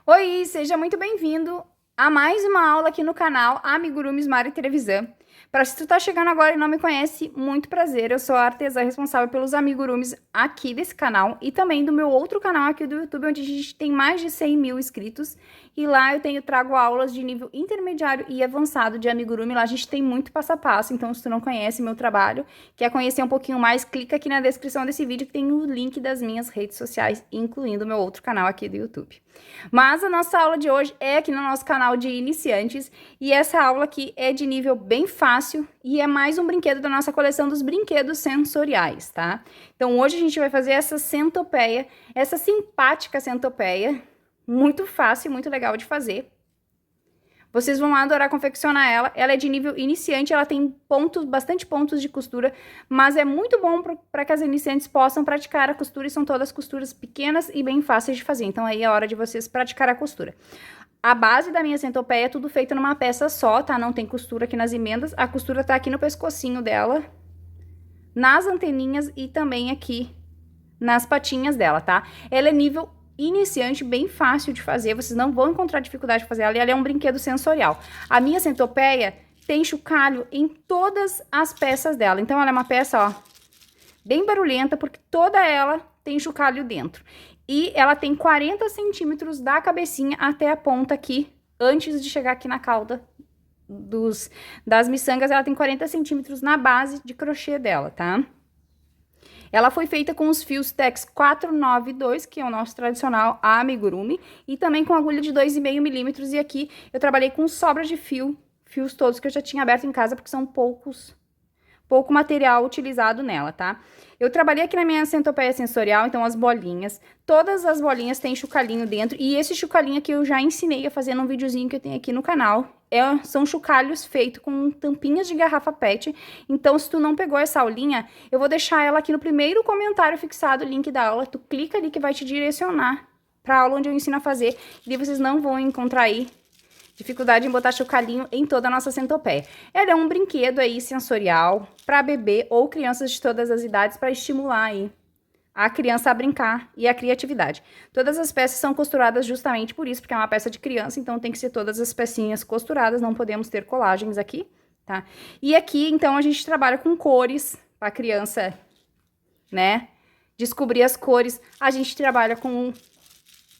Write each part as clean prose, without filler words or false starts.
Oi, seja muito bem-vindo a mais uma aula aqui no canal Amigurumis Mari Trevisan. Para se tu tá chegando agora e não me conhece, muito prazer, eu sou a artesã responsável pelos amigurumis aqui desse canal e também do meu outro canal aqui do YouTube, onde a gente tem mais de 100 mil inscritos. E lá eu trago aulas de nível intermediário e avançado de amigurumi. Lá a gente tem muito passo a passo, então se tu não conhece meu trabalho, quer conhecer um pouquinho mais, clica aqui na descrição desse vídeo que tem o link das minhas redes sociais, incluindo o meu outro canal aqui do YouTube. Mas a nossa aula de hoje é aqui no nosso canal de iniciantes e essa aula aqui é de nível bem fácil e é mais um brinquedo da nossa coleção dos brinquedos sensoriais, tá? Então hoje a gente vai fazer essa centopeia, essa simpática centopeia, muito fácil e muito legal de fazer. Vocês vão adorar confeccionar ela. Ela é de nível iniciante, ela tem pontos, bastante pontos de costura, mas é muito bom para que as iniciantes possam praticar a costura e são todas costuras pequenas e bem fáceis de fazer. Então aí é a hora de vocês praticar a costura. A base da minha centopeia é tudo feito numa peça só, tá? Não tem costura aqui nas emendas. A costura tá aqui no pescocinho dela, nas anteninhas e também aqui nas patinhas dela, tá? Ela é nível iniciante, bem fácil de fazer, vocês não vão encontrar dificuldade de fazer ela, e ela é um brinquedo sensorial. A minha centopeia tem chocalho em todas as peças dela, então ela é uma peça, ó, bem barulhenta, porque toda ela tem chocalho dentro. E ela tem 40 centímetros da cabecinha até a ponta aqui, antes de chegar aqui na cauda das miçangas, ela tem 40 centímetros na base de crochê dela, tá? Ela foi feita com os fios Tex 492, que é o nosso tradicional amigurumi, e também com agulha de 2,5 milímetros. E aqui eu trabalhei com sobras de fios todos que eu já tinha aberto em casa, porque são pouco material utilizado nela, tá? Eu trabalhei aqui na minha centopeia sensorial, então as bolinhas, todas as bolinhas têm chocalhinho dentro, e esse chocalhinho aqui eu já ensinei a fazer num videozinho que eu tenho aqui no canal. São chocalhos feitos com tampinhas de garrafa PET, então se tu não pegou essa aulinha, eu vou deixar ela aqui no primeiro comentário fixado, o link da aula, tu clica ali que vai te direcionar para a aula onde eu ensino a fazer, e vocês não vão encontrar aí dificuldade em botar chocalhinho em toda a nossa centopeia. Ela é um brinquedo aí sensorial para bebê ou crianças de todas as idades para estimular aí a criança a brincar e a criatividade. Todas as peças são costuradas justamente por isso, porque é uma peça de criança, então tem que ser todas as pecinhas costuradas, não podemos ter colagens aqui, tá? E aqui, então, a gente trabalha com cores para a criança, né, descobrir as cores. A gente trabalha com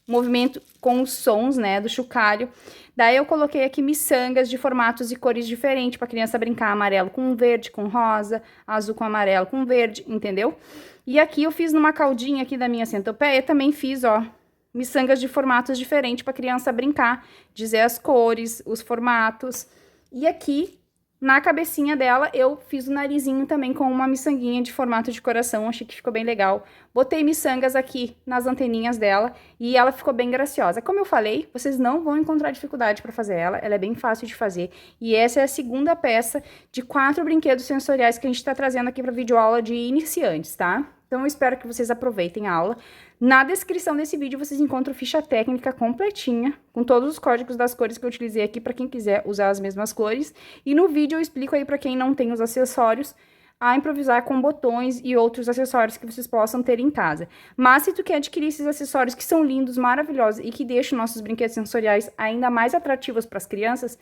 movimento com os sons, né, do chocalho. Daí eu coloquei aqui miçangas de formatos e cores diferentes para criança brincar, amarelo com verde, com rosa, azul com amarelo com verde, entendeu? E aqui eu fiz numa caldinha aqui da minha centopeia, também fiz, ó, miçangas de formatos diferentes para criança brincar, dizer as cores, os formatos. E aqui na cabecinha dela, eu fiz o narizinho também com uma miçanguinha de formato de coração, achei que ficou bem legal. Botei miçangas aqui nas anteninhas dela e ela ficou bem graciosa. Como eu falei, vocês não vão encontrar dificuldade para fazer ela é bem fácil de fazer. E essa é a segunda peça de 4 brinquedos sensoriais que a gente está trazendo aqui para videoaula de iniciantes, tá? Então, eu espero que vocês aproveitem a aula. Na descrição desse vídeo, vocês encontram ficha técnica completinha, com todos os códigos das cores que eu utilizei aqui, para quem quiser usar as mesmas cores. E no vídeo eu explico aí para quem não tem os acessórios, a improvisar com botões e outros acessórios que vocês possam ter em casa. Mas se tu quer adquirir esses acessórios que são lindos, maravilhosos e que deixam nossos brinquedos sensoriais ainda mais atrativos para as crianças,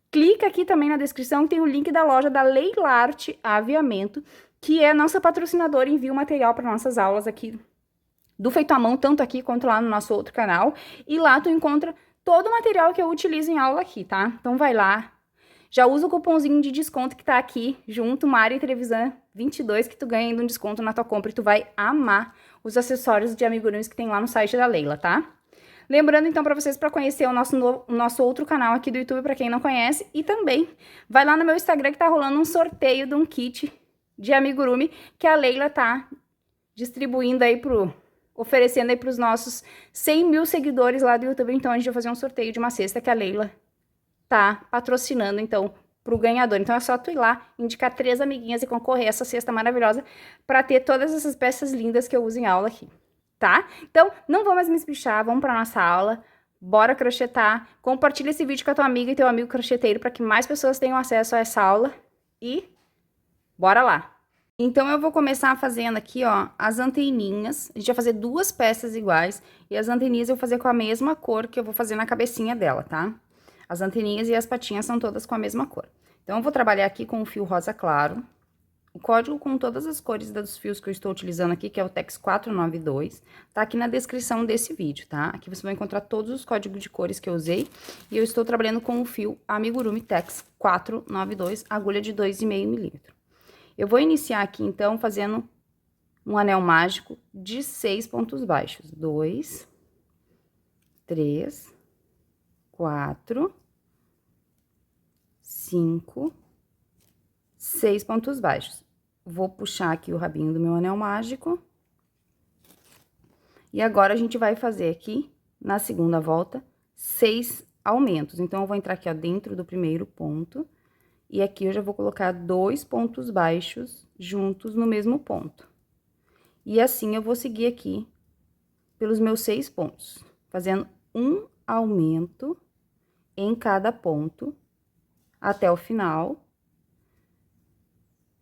clica aqui também na descrição que tem o link da loja da Leilarte Aviamento, que é nossa patrocinadora e envia o material para nossas aulas aqui do Feito à Mão, tanto aqui quanto lá no nosso outro canal. E lá tu encontra todo o material que eu utilizo em aula aqui, tá? Então vai lá, já usa o cupomzinho de desconto que tá aqui junto, Mari Trevisan 22, que tu ganha ainda um desconto na tua compra e tu vai amar os acessórios de amigurumis que tem lá no site da Leila, tá? Lembrando, então, para vocês, para conhecer o nosso outro canal aqui do YouTube, para quem não conhece, e também vai lá no meu Instagram que tá rolando um sorteio de um kit de amigurumi que a Leila tá distribuindo aí oferecendo aí pros nossos 100 mil seguidores lá do YouTube. Então, a gente vai fazer um sorteio de uma cesta que a Leila tá patrocinando, então, pro ganhador. Então, é só tu ir lá, indicar 3 amiguinhas e concorrer a essa cesta maravilhosa para ter todas essas peças lindas que eu uso em aula aqui, tá? Então, não vou mais me espichar, vamos pra nossa aula. Bora crochetar. Compartilha esse vídeo com a tua amiga e teu amigo crocheteiro para que mais pessoas tenham acesso a essa aula. E bora lá! Então, eu vou começar fazendo aqui, ó, as anteninhas. A gente vai fazer 2 peças iguais. E as anteninhas eu vou fazer com a mesma cor que eu vou fazer na cabecinha dela, tá? As anteninhas e as patinhas são todas com a mesma cor. Então, eu vou trabalhar aqui com o fio rosa claro. O código com todas as cores dos fios que eu estou utilizando aqui, que é o Tex 492, tá aqui na descrição desse vídeo, tá? Aqui você vai encontrar todos os códigos de cores que eu usei. E eu estou trabalhando com o fio Amigurumi Tex 492, agulha de 2,5 milímetros. Eu vou iniciar aqui, então, fazendo um anel mágico de 6 pontos baixos. 2, 3, 4, 5, 6 pontos baixos. Vou puxar aqui o rabinho do meu anel mágico. E agora, a gente vai fazer aqui, na segunda volta, 6 aumentos. Então, eu vou entrar aqui, ó, dentro do primeiro ponto. E aqui eu já vou colocar 2 pontos baixos juntos no mesmo ponto. E assim eu vou seguir aqui pelos meus 6 pontos, fazendo um aumento em cada ponto até o final.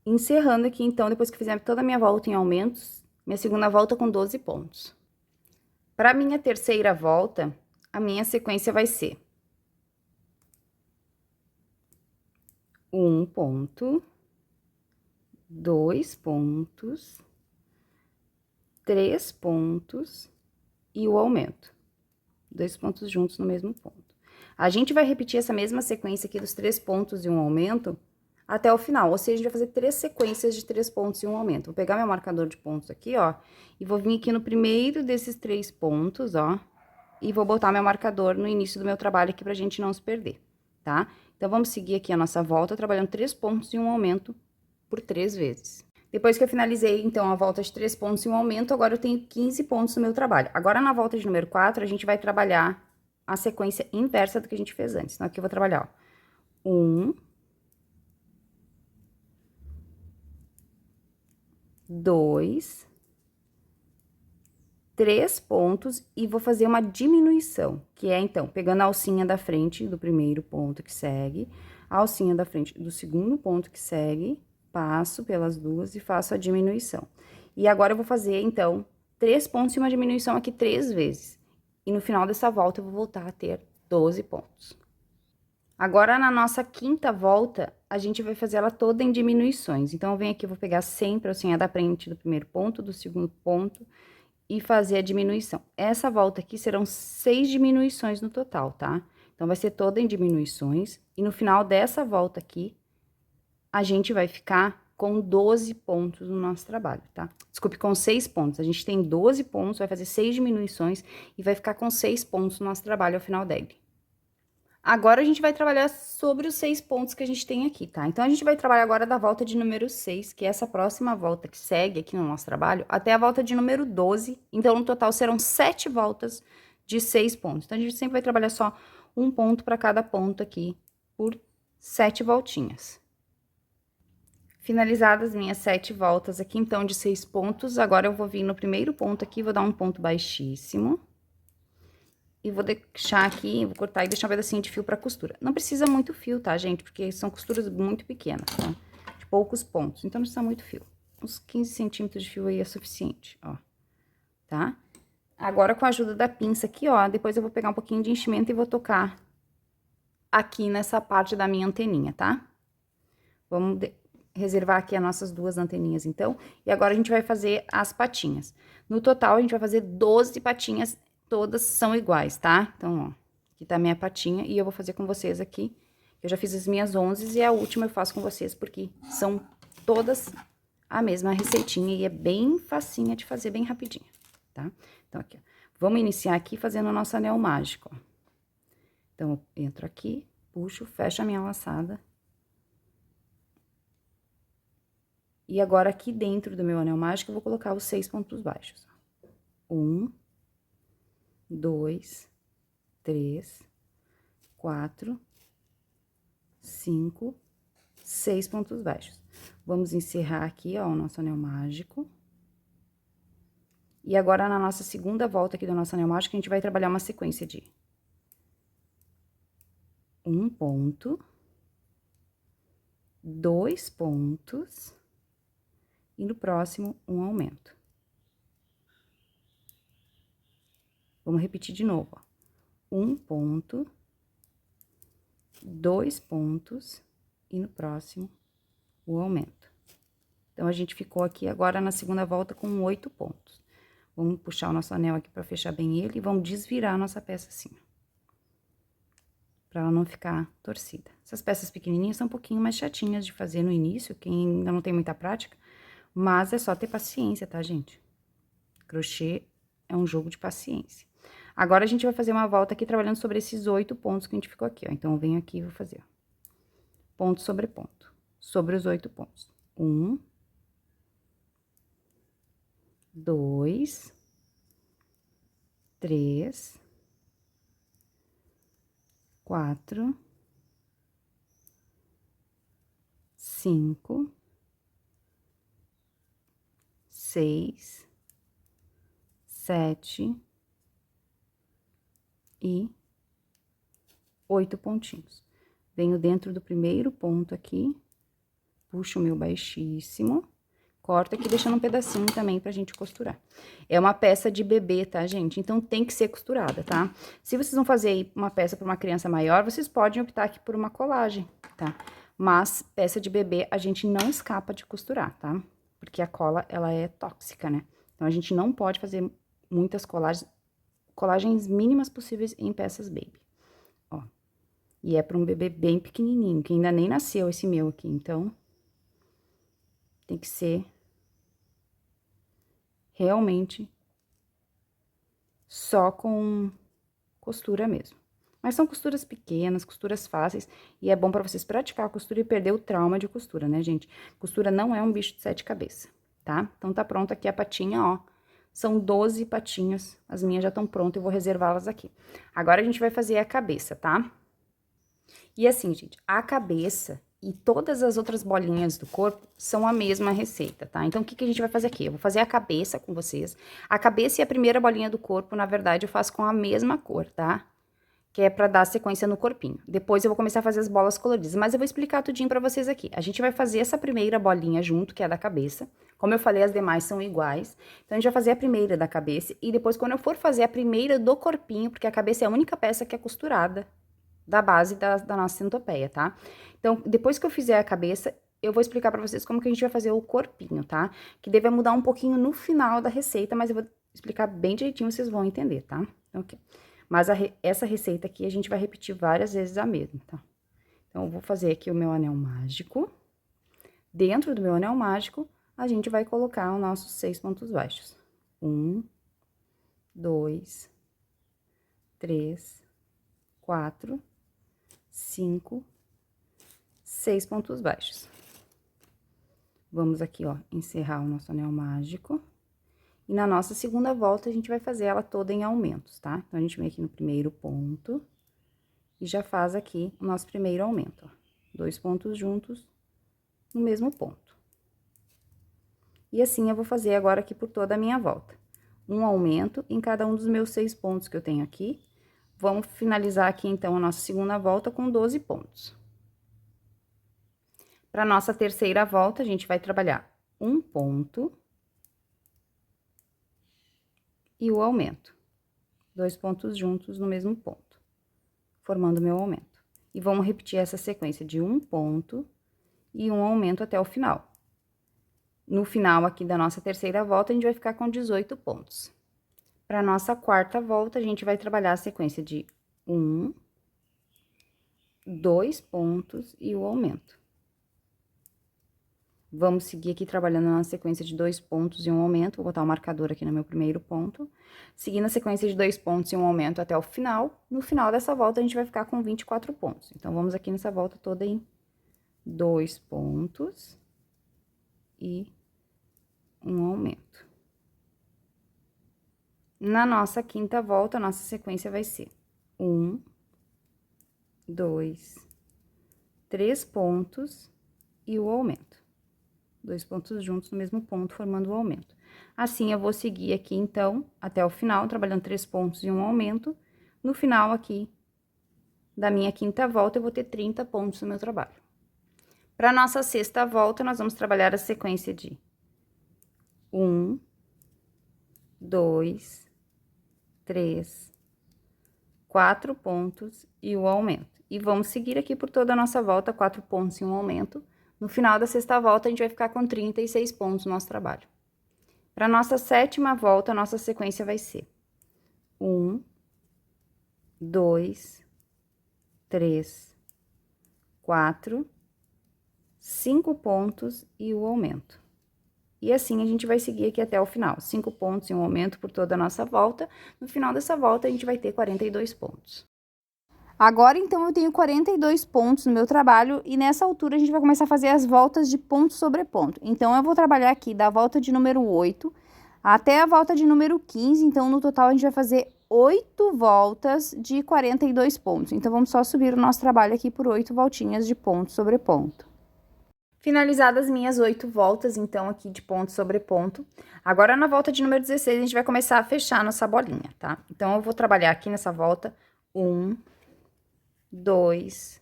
Encerrando aqui, então, depois que fizer toda a minha volta em aumentos, minha segunda volta com 12 pontos. Para minha terceira volta, a minha sequência vai ser 1 ponto, 2 pontos, 3 pontos e o aumento. 2 pontos juntos no mesmo ponto. A gente vai repetir essa mesma sequência aqui dos 3 pontos e um aumento até o final, ou seja, a gente vai fazer 3 sequências de 3 pontos e um aumento. Vou pegar meu marcador de pontos aqui, ó, e vou vir aqui no primeiro desses 3 pontos, ó, e vou botar meu marcador no início do meu trabalho aqui pra gente não se perder, tá? Então, vamos seguir aqui a nossa volta, trabalhando 3 pontos e um aumento por 3 vezes. Depois que eu finalizei, então, a volta de 3 pontos e um aumento, agora eu tenho 15 pontos no meu trabalho. Agora, na volta de número 4, a gente vai trabalhar a sequência inversa do que a gente fez antes. Então, aqui eu vou trabalhar, ó, 1, 2, 3 pontos e vou fazer uma diminuição, que é, então, pegando a alcinha da frente do primeiro ponto que segue, a alcinha da frente do segundo ponto que segue, passo pelas duas e faço a diminuição. E agora, eu vou fazer, então, 3 pontos e uma diminuição aqui 3 vezes. E no final dessa volta, eu vou voltar a ter 12 pontos. Agora, na nossa quinta volta, a gente vai fazer ela toda em diminuições. Então, eu venho aqui, eu vou pegar sempre a alcinha da frente do primeiro ponto, do segundo ponto, e fazer a diminuição. Essa volta aqui serão 6 diminuições no total, tá? Então, vai ser toda em diminuições, e no final dessa volta aqui, a gente vai ficar com 12 pontos no nosso trabalho, tá? Desculpe, com 6 pontos. A gente tem 12 pontos, vai fazer 6 diminuições e vai ficar com 6 pontos no nosso trabalho ao final dele. Agora, a gente vai trabalhar sobre os 6 pontos que a gente tem aqui, tá? Então, a gente vai trabalhar agora da volta de número 6, que é essa próxima volta que segue aqui no nosso trabalho, até a volta de número 12. Então, no total, serão 7 voltas de 6 pontos. Então, a gente sempre vai trabalhar só um ponto para cada ponto aqui, por 7 voltinhas. Finalizadas minhas 7 voltas aqui, então, de 6 pontos, agora eu vou vir no primeiro ponto aqui, vou dar um ponto baixíssimo. E vou deixar aqui, vou cortar e deixar um pedacinho de fio pra costura. Não precisa muito fio, tá, gente? Porque são costuras muito pequenas, tá? De poucos pontos, então não precisa muito fio. Uns 15 centímetros de fio aí é suficiente, ó. Tá? Agora, com a ajuda da pinça aqui, ó, depois eu vou pegar um pouquinho de enchimento e vou tocar aqui nessa parte da minha anteninha, tá? Vamos reservar aqui as nossas 2 anteninhas, então. E agora, a gente vai fazer as patinhas. No total, a gente vai fazer 12 patinhas, todas são iguais, tá? Então, ó, aqui tá a minha patinha e eu vou fazer com vocês aqui. Eu já fiz as minhas 11 e a última eu faço com vocês, porque são todas a mesma receitinha e é bem facinha de fazer, bem rapidinha, tá? Então, aqui, ó. Vamos iniciar aqui fazendo o nosso anel mágico, ó. Então, eu entro aqui, puxo, fecho a minha laçada. E agora, aqui dentro do meu anel mágico, eu vou colocar os 6 pontos baixos. 1, 2, 3, 4, 5, 6 pontos baixos. Vamos encerrar aqui, ó, o nosso anel mágico. E agora, na nossa segunda volta aqui do nosso anel mágico, a gente vai trabalhar uma sequência de 1 ponto, 2 pontos, e no próximo, um aumento. Vamos repetir de novo, ó. 1 ponto, 2 pontos e no próximo, o aumento. Então, a gente ficou aqui agora na segunda volta com 8 pontos. Vamos puxar o nosso anel aqui pra fechar bem ele e vamos desvirar a nossa peça assim, ó. Pra ela não ficar torcida. Essas peças pequenininhas são um pouquinho mais chatinhas de fazer no início, quem ainda não tem muita prática, mas é só ter paciência, tá, gente? Crochê é um jogo de paciência. Agora, a gente vai fazer uma volta aqui trabalhando sobre esses 8 pontos que a gente ficou aqui, ó. Então, eu venho aqui e vou fazer, ó. Ponto sobre ponto, sobre os 8 pontos. 1, 2, 3, 4, 5, 6, 7 e 8 pontinhos. Venho dentro do primeiro ponto aqui, puxo o meu baixíssimo, corto aqui, deixando um pedacinho também pra gente costurar. É uma peça de bebê, tá, gente? Então, tem que ser costurada, tá? Se vocês vão fazer aí uma peça pra uma criança maior, vocês podem optar aqui por uma colagem, tá? Mas, peça de bebê, a gente não escapa de costurar, tá? Porque a cola, ela é tóxica, né? Então, a gente não pode fazer muitas colagens mínimas possíveis em peças baby, ó. E é pra um bebê bem pequenininho, que ainda nem nasceu esse meu aqui, então... Tem que ser realmente só com costura mesmo. Mas são costuras pequenas, costuras fáceis, e é bom pra vocês praticar a costura e perder o trauma de costura, né, gente? Costura não é um bicho de 7 cabeças, tá? Então, tá pronta aqui a patinha, ó. São 12 patinhas, as minhas já estão prontas, eu vou reservá-las aqui. Agora, a gente vai fazer a cabeça, tá? E assim, gente, a cabeça e todas as outras bolinhas do corpo são a mesma receita, tá? Então, o que que a gente vai fazer aqui? Eu vou fazer a cabeça com vocês. A cabeça e a primeira bolinha do corpo, na verdade, eu faço com a mesma cor, tá? Que é pra dar sequência no corpinho. Depois eu vou começar a fazer as bolas coloridas, mas eu vou explicar tudinho pra vocês aqui. A gente vai fazer essa primeira bolinha junto, que é a da cabeça. Como eu falei, as demais são iguais. Então, a gente vai fazer a primeira da cabeça e depois, quando eu for fazer a primeira do corpinho, porque a cabeça é a única peça que é costurada da base da nossa centopeia, tá? Então, depois que eu fizer a cabeça, eu vou explicar pra vocês como que a gente vai fazer o corpinho, tá? Que deve mudar um pouquinho no final da receita, mas eu vou explicar bem direitinho, vocês vão entender, tá? Ok. Mas essa receita aqui, a gente vai repetir várias vezes a mesma, tá? Então, eu vou fazer aqui o meu anel mágico. Dentro do meu anel mágico, a gente vai colocar os nossos 6 pontos baixos. 1, 2, 3, 4, 5, 6 pontos baixos. Vamos aqui, ó, encerrar o nosso anel mágico. E na nossa segunda volta, a gente vai fazer ela toda em aumentos, tá? Então, a gente vem aqui no primeiro ponto e já faz aqui o nosso primeiro aumento, ó. 2 pontos juntos no mesmo ponto. E assim, eu vou fazer agora aqui por toda a minha volta. Um aumento em cada um dos meus 6 pontos que eu tenho aqui. Vamos finalizar aqui, então, a nossa segunda volta com 12 pontos. Para nossa terceira volta, a gente vai trabalhar um ponto e o aumento. 2 pontos juntos no mesmo ponto, formando o meu aumento. E vamos repetir essa sequência de um ponto e um aumento até o final. No final aqui da nossa terceira volta, a gente vai ficar com 18 pontos. Para nossa quarta volta, a gente vai trabalhar a sequência de 1, 2 pontos e o aumento. Vamos seguir aqui trabalhando na sequência de 2 pontos e um aumento. Vou botar o marcador aqui no meu primeiro ponto. Seguindo a sequência de 2 pontos e um aumento até o final. No final dessa volta, a gente vai ficar com 24 pontos. Então, vamos aqui nessa volta toda em 2 pontos e um aumento. Na nossa quinta volta, a nossa sequência vai ser 1, 2, 3 pontos e o aumento. 2 pontos juntos no mesmo ponto, formando o aumento. Assim, eu vou seguir aqui, então, até o final, trabalhando 3 pontos e um aumento. No final aqui da minha quinta volta, eu vou ter 30 pontos no meu trabalho. Para nossa sexta volta, nós vamos trabalhar a sequência de 1, 2, 3, 4 pontos e o aumento. E vamos seguir aqui por toda a nossa volta, 4 pontos e um aumento. No final da sexta volta, a gente vai ficar com 36 pontos no nosso trabalho. Para nossa sétima volta, a nossa sequência vai ser 1, 2, 3, 4, 5 pontos e o aumento. E assim a gente vai seguir aqui até o final, 5 pontos e um aumento por toda a nossa volta. No final dessa volta, a gente vai ter 42 pontos. Agora, então, eu tenho 42 pontos no meu trabalho e nessa altura a gente vai começar a fazer as voltas de ponto sobre ponto. Então, eu vou trabalhar aqui da volta de número 8 até a volta de número 15, então, no total, a gente vai fazer 8 voltas de 42 pontos. Então, vamos só subir o nosso trabalho aqui por 8 voltinhas de ponto sobre ponto. Finalizadas minhas 8 voltas, então, aqui de ponto sobre ponto. Agora, na volta de número 16, a gente vai começar a fechar nossa bolinha, tá? Então, eu vou trabalhar aqui nessa volta 1, 2,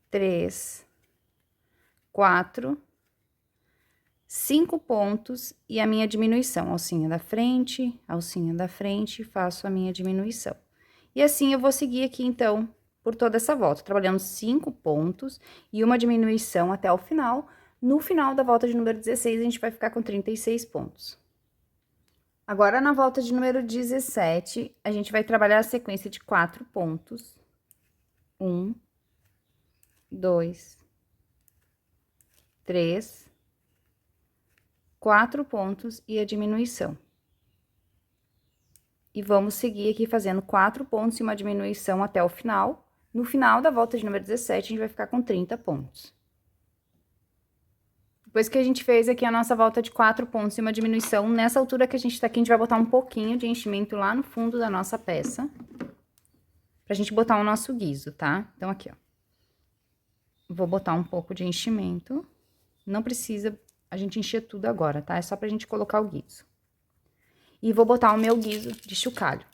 3, 4, 5 pontos e a minha diminuição, alcinha da frente, faço a minha diminuição. E assim eu vou seguir aqui, então, por toda essa volta, trabalhando 5 pontos e uma diminuição até o final. No final da volta de número 16, a gente vai ficar com 36 pontos. Agora, na volta de número 17, a gente vai trabalhar a sequência de 4 pontos. 1, 2, 3, 4 pontos e a diminuição. E vamos seguir aqui fazendo 4 pontos e uma diminuição até o final. No final da volta de número 17, a gente vai ficar com 30 pontos. Depois que a gente fez aqui a nossa volta de 4 pontos e uma diminuição, nessa altura que a gente tá aqui, a gente vai botar um pouquinho de enchimento lá no fundo da nossa peça. Pra gente botar o nosso guiso, tá? Então, aqui, ó. Vou botar um pouco de enchimento. Não precisa a gente encher tudo agora, tá? É só pra gente colocar o guiso. E vou botar o meu guiso de chocalho.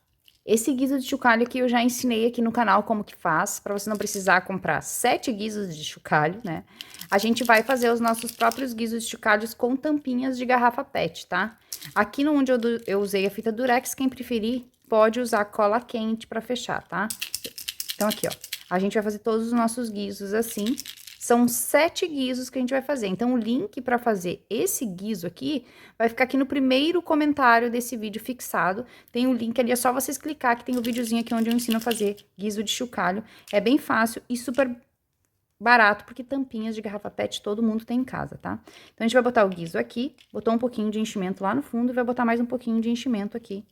Esse guiso de chocalho aqui eu já ensinei aqui no canal como que faz, pra você não precisar comprar 7 guisos de chocalho, né? A gente vai fazer os nossos próprios guisos de chocalhos com tampinhas de garrafa PET, tá? Aqui no onde eu usei a fita durex, quem preferir, pode usar cola quente pra fechar, tá? Então, aqui, ó, a gente vai fazer todos os nossos guisos assim. São 7 guisos que a gente vai fazer. Então, o link pra fazer esse guiso aqui vai ficar aqui no primeiro comentário desse vídeo fixado. Tem o link ali, é só vocês clicar que tem o videozinho aqui onde eu ensino a fazer guiso de chocalho. É bem fácil e super barato, porque tampinhas de garrafa PET todo mundo tem em casa, tá? Então, a gente vai botar o guiso aqui, botou um pouquinho de enchimento lá no fundo e vai botar mais um pouquinho de enchimento aqui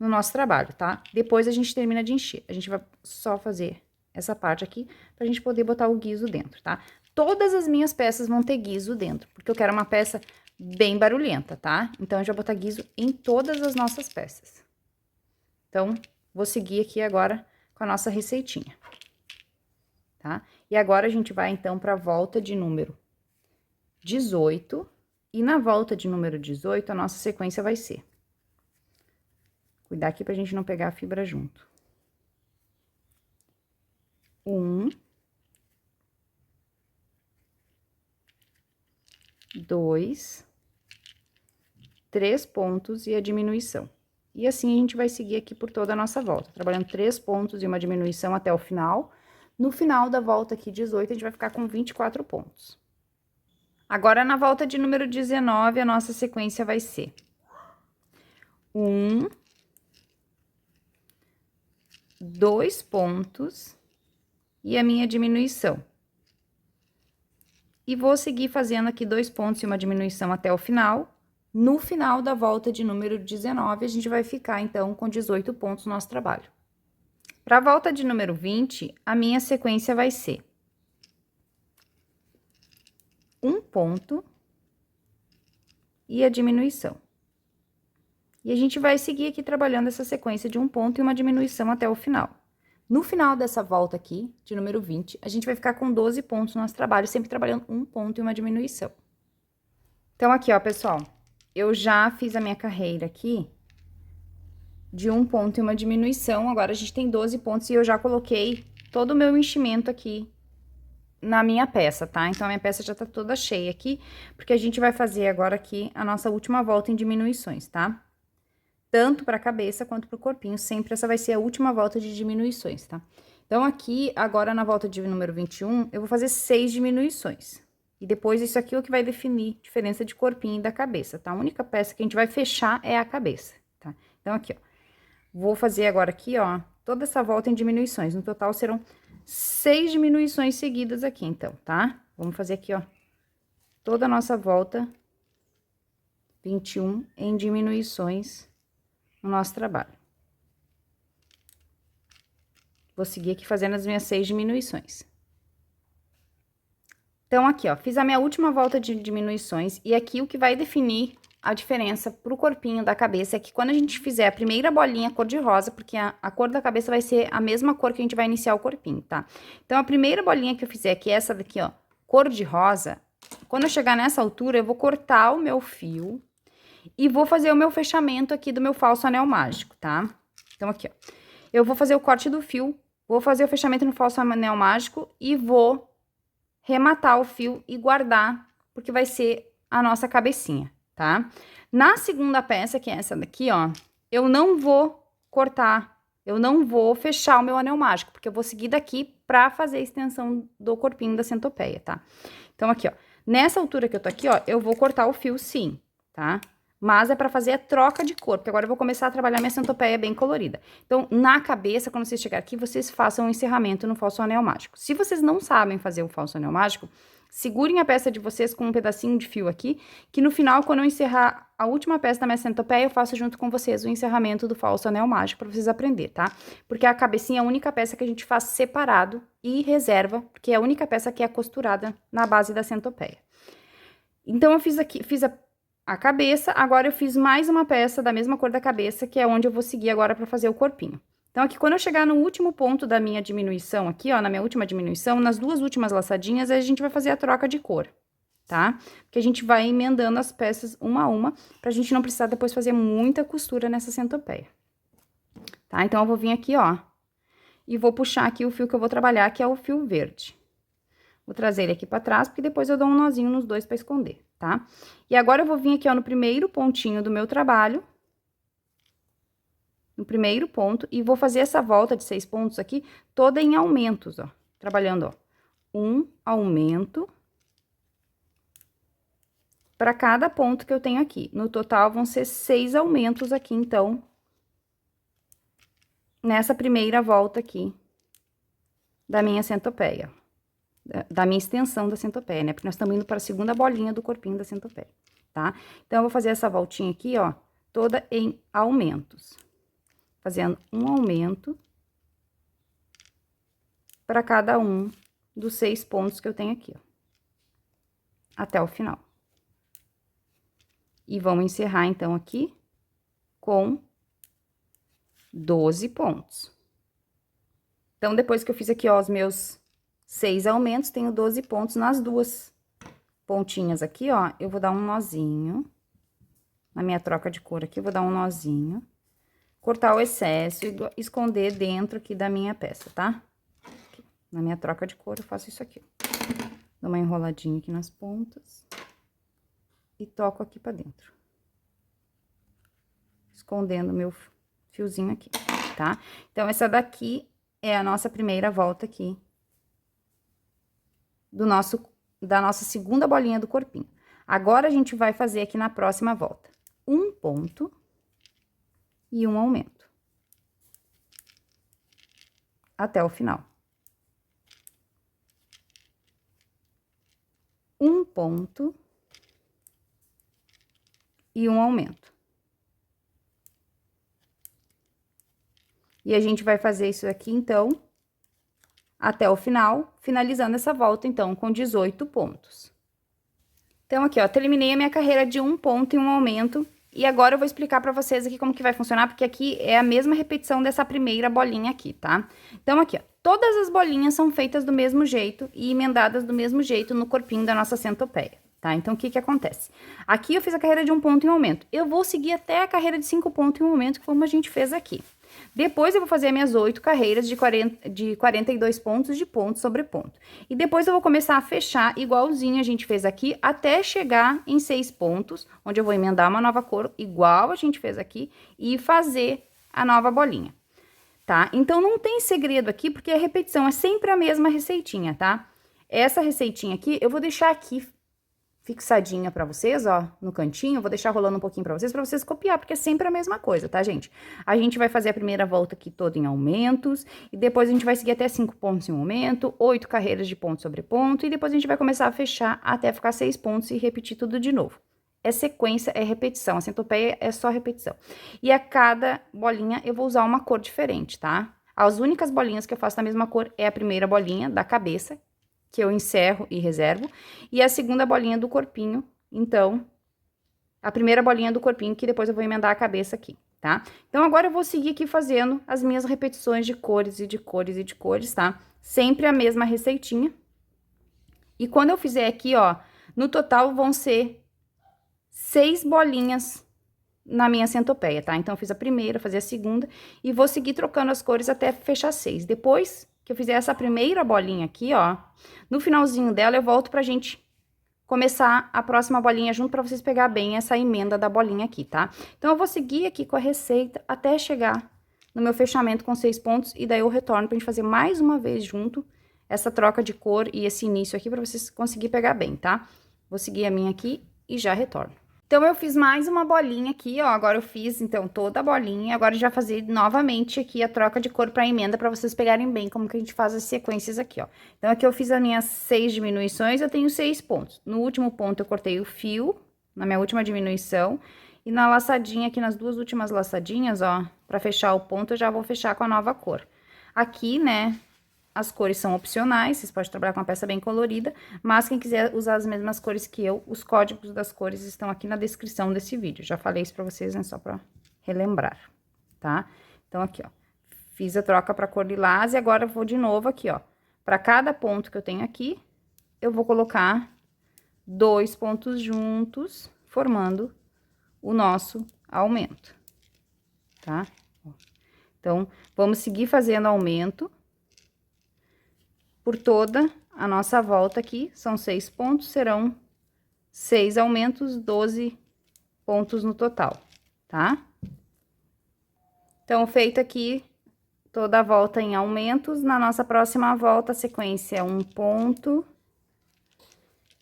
no nosso trabalho, tá? Depois a gente termina de encher. A gente vai só fazer essa parte aqui pra gente poder botar o guiso dentro, tá? Todas as minhas peças vão ter guiso dentro, porque eu quero uma peça bem barulhenta, tá? Então, a gente vai botar guiso em todas as nossas peças. Então, vou seguir aqui agora com a nossa receitinha, tá? E agora, a gente vai, então, pra volta de número 18. E na volta de número 18, a nossa sequência vai ser... Cuidar aqui pra gente não pegar a fibra junto. 1, 2, 3 pontos e a diminuição. E assim a gente vai seguir aqui por toda a nossa volta, trabalhando 3 pontos e uma diminuição até o final. No final da volta aqui 18, a gente vai ficar com 24 pontos. Agora, na volta de número 19, a nossa sequência vai ser 1, 2 pontos e a minha diminuição. E vou seguir fazendo aqui 2 pontos e uma diminuição até o final. No final da volta de número 19, a gente vai ficar, então, com 18 pontos no nosso trabalho. Para a volta de número 20, a minha sequência vai ser 1 ponto e a diminuição. E a gente vai seguir aqui trabalhando essa sequência de 1 ponto e uma diminuição até o final. No final dessa volta aqui, de número 20, a gente vai ficar com 12 pontos no nosso trabalho, sempre trabalhando 1 ponto e uma diminuição. Então, aqui, ó, pessoal, eu já fiz a minha carreira aqui de 1 ponto e uma diminuição. Agora, a gente tem 12 pontos e eu já coloquei todo o meu enchimento aqui na minha peça, tá? Então, a minha peça já tá toda cheia aqui, porque a gente vai fazer agora aqui a nossa última volta em diminuições, tá? Tanto pra cabeça quanto pro corpinho, sempre essa vai ser a última volta de diminuições, tá? Então, aqui, agora na volta de número 21, eu vou fazer 6 diminuições. E depois, isso aqui é o que vai definir a diferença de corpinho e da cabeça, tá? A única peça que a gente vai fechar é a cabeça, tá? Então, aqui, ó. Vou fazer agora aqui, ó, toda essa volta em diminuições. No total, serão 6 diminuições seguidas aqui, então, tá? Vamos fazer aqui, ó, toda a nossa volta 21 em diminuições no nosso trabalho. Vou seguir aqui fazendo as minhas 6 diminuições. Então, aqui, ó, fiz a minha última volta de diminuições, e aqui o que vai definir a diferença pro corpinho da cabeça é que quando a gente fizer a primeira bolinha cor de rosa, porque a cor da cabeça vai ser a mesma cor que a gente vai iniciar o corpinho, tá? Então, a primeira bolinha que eu fizer aqui, essa daqui, ó, cor de rosa, quando eu chegar nessa altura, eu vou cortar o meu fio e vou fazer o meu fechamento aqui do meu falso anel mágico, tá? Então, aqui, ó, eu vou fazer o corte do fio, vou fazer o fechamento no falso anel mágico e vou rematar o fio e guardar, porque vai ser a nossa cabecinha, tá? Na segunda peça, que é essa daqui, ó, eu não vou cortar, eu não vou fechar o meu anel mágico, porque eu vou seguir daqui pra fazer a extensão do corpinho da centopeia, tá? Então, aqui, ó, nessa altura que eu tô aqui, ó, eu vou cortar o fio sim, tá? Mas é pra fazer a troca de cor, porque agora eu vou começar a trabalhar minha centopeia bem colorida. Então, na cabeça, quando vocês chegarem aqui, vocês façam o encerramento no falso anel mágico. Se vocês não sabem fazer o falso anel mágico, segurem a peça de vocês com um pedacinho de fio aqui, que no final, quando eu encerrar a última peça da minha centopeia, eu faço junto com vocês o encerramento do falso anel mágico, pra vocês aprenderem, tá? Porque a cabecinha é a única peça que a gente faz separado e reserva, porque é a única peça que é costurada na base da centopeia. Então, eu fiz aqui, fiz a cabeça, agora eu fiz mais uma peça da mesma cor da cabeça, que é onde eu vou seguir agora pra fazer o corpinho. Então, aqui, quando eu chegar no último ponto da minha diminuição aqui, ó, na minha última diminuição, nas duas últimas laçadinhas, a gente vai fazer a troca de cor, tá? Porque a gente vai emendando as peças uma a uma, pra gente não precisar depois fazer muita costura nessa centopeia. Tá? Então, eu vou vir aqui, ó, e vou puxar aqui o fio que eu vou trabalhar, que é o fio verde. Vou trazer ele aqui pra trás, porque depois eu dou um nozinho nos dois pra esconder, tá? E agora, eu vou vir aqui, ó, no primeiro pontinho do meu trabalho, no primeiro ponto, e vou fazer essa volta de 6 pontos aqui, toda em aumentos, ó. Trabalhando, ó, um aumento para cada ponto que eu tenho aqui. No total, vão ser 6 aumentos aqui, então, nessa primeira volta aqui da minha centopeia. Da minha extensão da centopeia, né? Porque nós estamos indo para a segunda bolinha do corpinho da centopeia, tá? Então, eu vou fazer essa voltinha aqui, ó, toda em aumentos. Fazendo um aumento para cada um dos 6 pontos que eu tenho aqui, ó. Até o final. E vamos encerrar, então, aqui com 12 pontos. Então, depois que eu fiz aqui, ó, os meus 6 aumentos, tenho 12 pontos nas duas pontinhas aqui, ó. Eu vou dar um nozinho. Na minha troca de cor aqui, eu vou dar um nozinho. Cortar o excesso e esconder dentro aqui da minha peça, tá? Aqui. Na minha troca de cor, eu faço isso aqui. Dou uma enroladinha aqui nas pontas. E toco aqui pra dentro. Escondendo meu fiozinho aqui, tá? Então, essa daqui é a nossa primeira volta aqui. Da nossa segunda bolinha do corpinho. Agora, a gente vai fazer aqui na próxima volta. Um ponto e um aumento. Até o final. Um ponto e um aumento. E a gente vai fazer isso aqui, então, até o final, finalizando essa volta, então, com 18 pontos. Então, aqui, ó, terminei a minha carreira de um ponto e um aumento. E agora eu vou explicar pra vocês aqui como que vai funcionar, porque aqui é a mesma repetição dessa primeira bolinha aqui, tá? Então, aqui, ó, todas as bolinhas são feitas do mesmo jeito e emendadas do mesmo jeito no corpinho da nossa centopeia, tá? Então, o que que acontece? Aqui eu fiz a carreira de um ponto e um aumento. Eu vou seguir até a carreira de 5 pontos e um aumento, como a gente fez aqui. Depois eu vou fazer as minhas 8 carreiras de 42 pontos de ponto sobre ponto. E depois eu vou começar a fechar igualzinho a gente fez aqui, até chegar em 6 pontos, onde eu vou emendar uma nova cor, igual a gente fez aqui, e fazer a nova bolinha, tá? Então, não tem segredo aqui, porque a repetição é sempre a mesma receitinha, tá? Essa receitinha aqui, eu vou deixar aqui fixadinha pra vocês, ó, no cantinho, vou deixar rolando um pouquinho pra vocês copiar, porque é sempre a mesma coisa, tá, gente? A gente vai fazer a primeira volta aqui toda em aumentos, e depois a gente vai seguir até 5 pontos em aumento, 8 carreiras de ponto sobre ponto, e depois a gente vai começar a fechar até ficar 6 pontos e repetir tudo de novo. É sequência, é repetição, a centopeia é só repetição. E a cada bolinha eu vou usar uma cor diferente, tá? As únicas bolinhas que eu faço da mesma cor é a primeira bolinha da cabeça, que eu encerro e reservo, e a segunda bolinha do corpinho, então, a primeira bolinha do corpinho, que depois eu vou emendar a cabeça aqui, tá? Então, agora eu vou seguir aqui fazendo as minhas repetições de cores e de cores e de cores, tá? Sempre a mesma receitinha. E quando eu fizer aqui, ó, no total vão ser 6 bolinhas na minha centopeia, tá? Então, eu fiz a primeira, fazer a segunda, e vou seguir trocando as cores até fechar 6. Depois que eu fizer essa primeira bolinha aqui, ó, no finalzinho dela eu volto pra gente começar a próxima bolinha junto pra vocês pegar bem essa emenda da bolinha aqui, tá? Então, eu vou seguir aqui com a receita até chegar no meu fechamento com 6 pontos, e daí eu retorno pra gente fazer mais uma vez junto essa troca de cor e esse início aqui pra vocês conseguirem pegar bem, tá? Vou seguir a minha aqui e já retorno. Então, eu fiz mais uma bolinha aqui, ó, agora eu fiz, então, toda a bolinha, agora já fazer novamente aqui a troca de cor pra emenda, pra vocês pegarem bem como que a gente faz as sequências aqui, ó. Então, aqui eu fiz as minhas 6 diminuições, eu tenho 6 pontos. No último ponto, eu cortei o fio, na minha última diminuição, e na laçadinha aqui, nas duas últimas laçadinhas, ó, pra fechar o ponto, eu já vou fechar com a nova cor. Aqui, né, as cores são opcionais, vocês podem trabalhar com uma peça bem colorida, mas quem quiser usar as mesmas cores que eu, os códigos das cores estão aqui na descrição desse vídeo. Já falei isso pra vocês, né, só pra relembrar, tá? Então, aqui, ó, fiz a troca pra cor lilás e agora eu vou de novo aqui, ó. Pra cada ponto que eu tenho aqui, eu vou colocar 2 pontos juntos, formando o nosso aumento, tá? Então, vamos seguir fazendo aumento por toda a nossa volta aqui, são 6 pontos, serão 6 aumentos, 12 pontos no total, tá? Então, feito aqui toda a volta em aumentos, na nossa próxima volta, a sequência é 1 ponto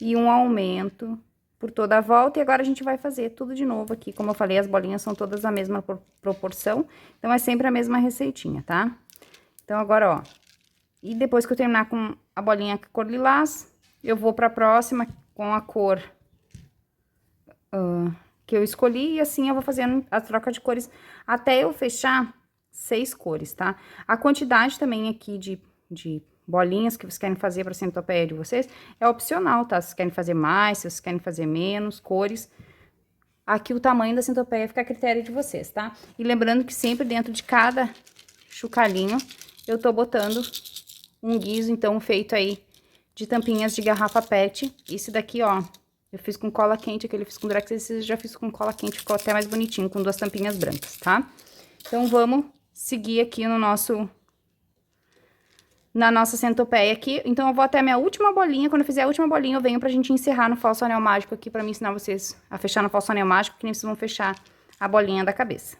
e 1 aumento por toda a volta, e agora a gente vai fazer tudo de novo aqui. Como eu falei, as bolinhas são todas a mesma proporção, então é sempre a mesma receitinha, tá? Então, agora, ó, e depois que eu terminar com a bolinha com a cor lilás, eu vou pra próxima com a cor que eu escolhi, e assim eu vou fazendo a troca de cores até eu fechar 6 cores, tá? A quantidade também aqui de bolinhas que vocês querem fazer pra centopeia de vocês é opcional, tá? Se vocês querem fazer mais, se vocês querem fazer menos cores, aqui o tamanho da centopeia fica a critério de vocês, tá? E lembrando que sempre dentro de cada chocalhinho eu tô botando um guiso, então, feito aí de tampinhas de garrafa PET. Esse daqui, ó, eu fiz com cola quente, aquele eu fiz com Durex, esse eu já fiz com cola quente, ficou até mais bonitinho, com 2 tampinhas brancas, tá? Então, vamos seguir aqui no na nossa centopeia aqui. Então, eu vou até a minha última bolinha, quando eu fizer a última bolinha, eu venho pra gente encerrar no falso anel mágico aqui, pra me ensinar vocês a fechar no falso anel mágico, que nem vocês vão fechar a bolinha da cabeça.